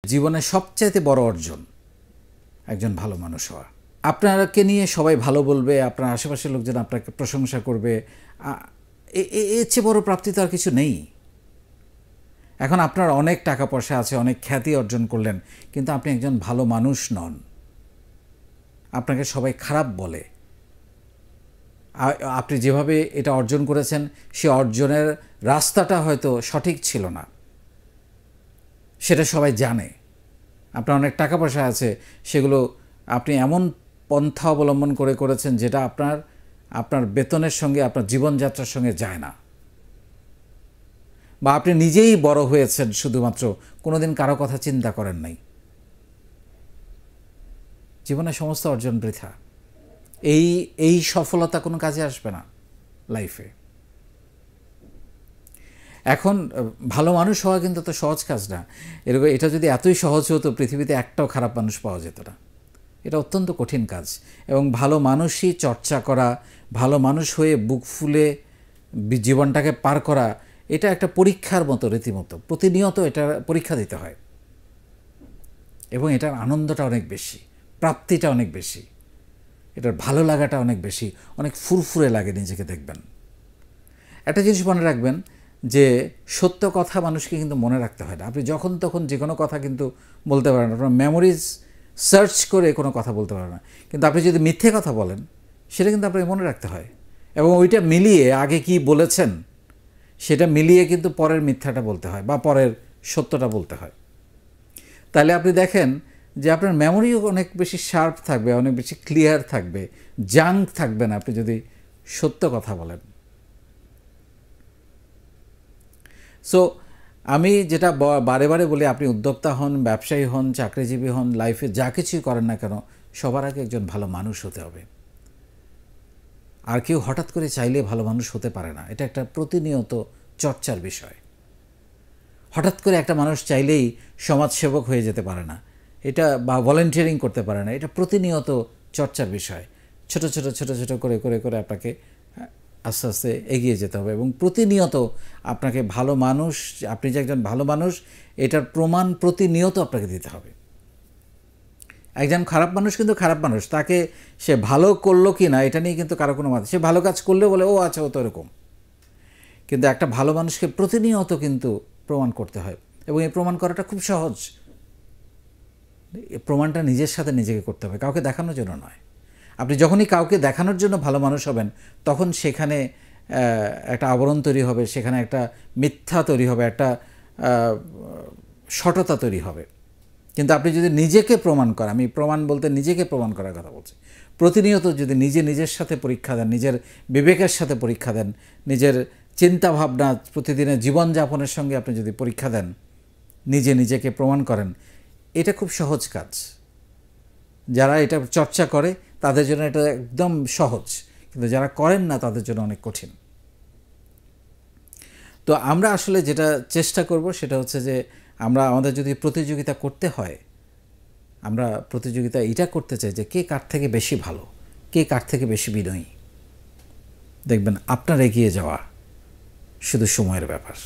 জীবনের সবচাইতে বড় অর্জন একজন ভালো মানুষ হওয়া। আপনাকে নিয়ে সবাই ভালো বলবে, আপনার আশেপাশের লোকজন আপনাকে প্রশংসা করবে, এর চেয়ে বড় প্রাপ্তি তো আর কিছু নেই। এখন আপনার অনেক টাকা পয়সা আছে, অনেক খ্যাতি অর্জন করলেন, কিন্তু আপনি একজন ভালো মানুষ নন, আপনাকে সবাই খারাপ বলে। আপনি যেভাবে এটা অর্জন করেছেন সে অর্জনের রাস্তাটা হয়তো সঠিক ছিল না, সেটা সবাই জানে। আপনার অনেক টাকা পয়সা আছে, সেগুলো আপনি এমন পন্থা অবলম্বন করে করেছেন যেটা আপনার বেতনের সঙ্গে, আপনার জীবনযাত্রার সঙ্গে যায় না। বা আপনি নিজেই বড় হয়েছেন শুধুমাত্র, কোনোদিন কারো কথা চিন্তা করেন নাই। জীবনের সমস্ত অর্জন বৃথা। এই সফলতা কোনো কাজে আসবে না লাইফে। এখন ভালো মানুষ হওয়া কিন্তু তো সহজ কাজ না। এটা যদি এতই সহজ হতো, পৃথিবীতে একটাও খারাপ মানুষ পাওয়া যেত না। এটা অত্যন্ত কঠিন কাজ, এবং ভালো মানুষই চর্চা করা, ভালো মানুষ হয়ে বুক ফুলে জীবনটাকে পার করা, এটা একটা পরীক্ষার মতো, রীতিমতো প্রতিনিয়ত এটা পরীক্ষা দিতে হয়। এবং এটার আনন্দটা অনেক বেশি, প্রাপ্তিটা অনেক বেশি, এটার ভালো লাগাটা অনেক বেশি, অনেক ফুরফুরে লাগে নিজেকে। দেখবেন, একটা জিনিস মনে রাখবেন যে সত্য কথা মানুষকে কিন্তু মনে রাখতে হয় না। আপনি যখন তখন যে কোনো কথা কিন্তু বলতে পারেন, আপনার মেমোরিজ সার্চ করে কোনো কথা বলতে পারেন না। কিন্তু আপনি যদি মিথ্যে কথা বলেন, সেটা কিন্তু আপনাকে মনে রাখতে হয়, এবং ওইটা মিলিয়ে আগে কি বলেছেন সেটা মিলিয়ে কিন্তু পরের মিথ্যাটা বলতে হয় বা পরের সত্যটা বলতে হয়। তাহলে আপনি দেখেন যে আপনার মেমোরিও অনেক বেশি শার্প থাকবে, অনেক বেশি ক্লিয়ার থাকবে, জাঙ্ক থাকবে না আপনি যদি সত্য কথা বলেন। সো আমি যেটা বারে বারে বলি, আপনি উদ্যোক্তা হন, ব্যবসায়ী হন, চাকরিজীবী হন, লাইফে যা কিছুই করেন না কেন, সবার আগে একজন ভালো মানুষ হতে হবে। আর কেউ হঠাৎ করে চাইলে ভালো মানুষ হতে পারে না। এটা একটা প্রতিনিয়ত চর্চার বিষয়। হঠাৎ করে একটা মানুষ চাইলেই সমাজসেবক হয়ে যেতে পারে না, এটা বা ভলেন্টিয়ারিং করতে পারে না। এটা প্রতিনিয়ত চর্চার বিষয়। ছোট ছোট ছোট ছোট করে করে করে আপনাকে আস্তে আস্তে এগিয়ে যেতে হবে, এবং প্রতিনিয়ত আপনাকে ভালো মানুষ, আপনি যে একজন ভালো মানুষ এটার প্রমাণ প্রতিনিয়ত আপনাকে দিতে হবে। একজন খারাপ মানুষ কিন্তু খারাপ মানুষ, তাকে সে ভালো করলো কি না এটা নিয়ে কিন্তু কারো কোনো মাথা, সে ভালো কাজ করলে বলে ও আচ্ছা ও তো এরকম। কিন্তু একটা ভালো মানুষকে প্রতিনিয়ত কিন্তু প্রমাণ করতে হয়, এবং এই প্রমাণ করাটা খুব সহজ। এই প্রমাণটা নিজের সাথে নিজেকে করতে হবে, কাউকে দেখানোর জন্য নয়। আপনি যখনই কাউকে দেখানোর জন্য ভালো মানুষ হবেন, তখন সেখানে একটা আবরণ তৈরি হবে, সেখানে একটা মিথ্যা তৈরি হবে, একটা সততা তৈরি হবে। কিন্তু আপনি যদি নিজেকে প্রমাণ করেন, আমি প্রমাণ বলতে নিজেকে প্রমাণ করার কথা বলছি, প্রতিনিয়ত যদি নিজের সাথে পরীক্ষা দেন, নিজের বিবেকের সাথে পরীক্ষা দেন, নিজের চিন্তা ভাবনা, প্রতিদিনের জীবনযাপনের সঙ্গে আপনি যদি পরীক্ষা দেন, নিজেকে প্রমাণ করেন, এটা খুব সহজ কাজ। যারা এটা চর্চা করে তাদের জন্য এটা একদম সহজ, কিন্তু যারা করেন না তাদের জন্য অনেক কঠিন। তো আমরা আসলে যেটা চেষ্টা করব সেটা হচ্ছে যে আমাদের যদি প্রতিযোগিতা করতে হয়, আমরা প্রতিযোগিতা এটা করতে চাই যে কে কার থেকে বেশি ভালো, কে কার থেকে বেশি বিনয়ী। দেখবেন আপনার এগিয়ে যাওয়া শুধু সময়ের ব্যাপার।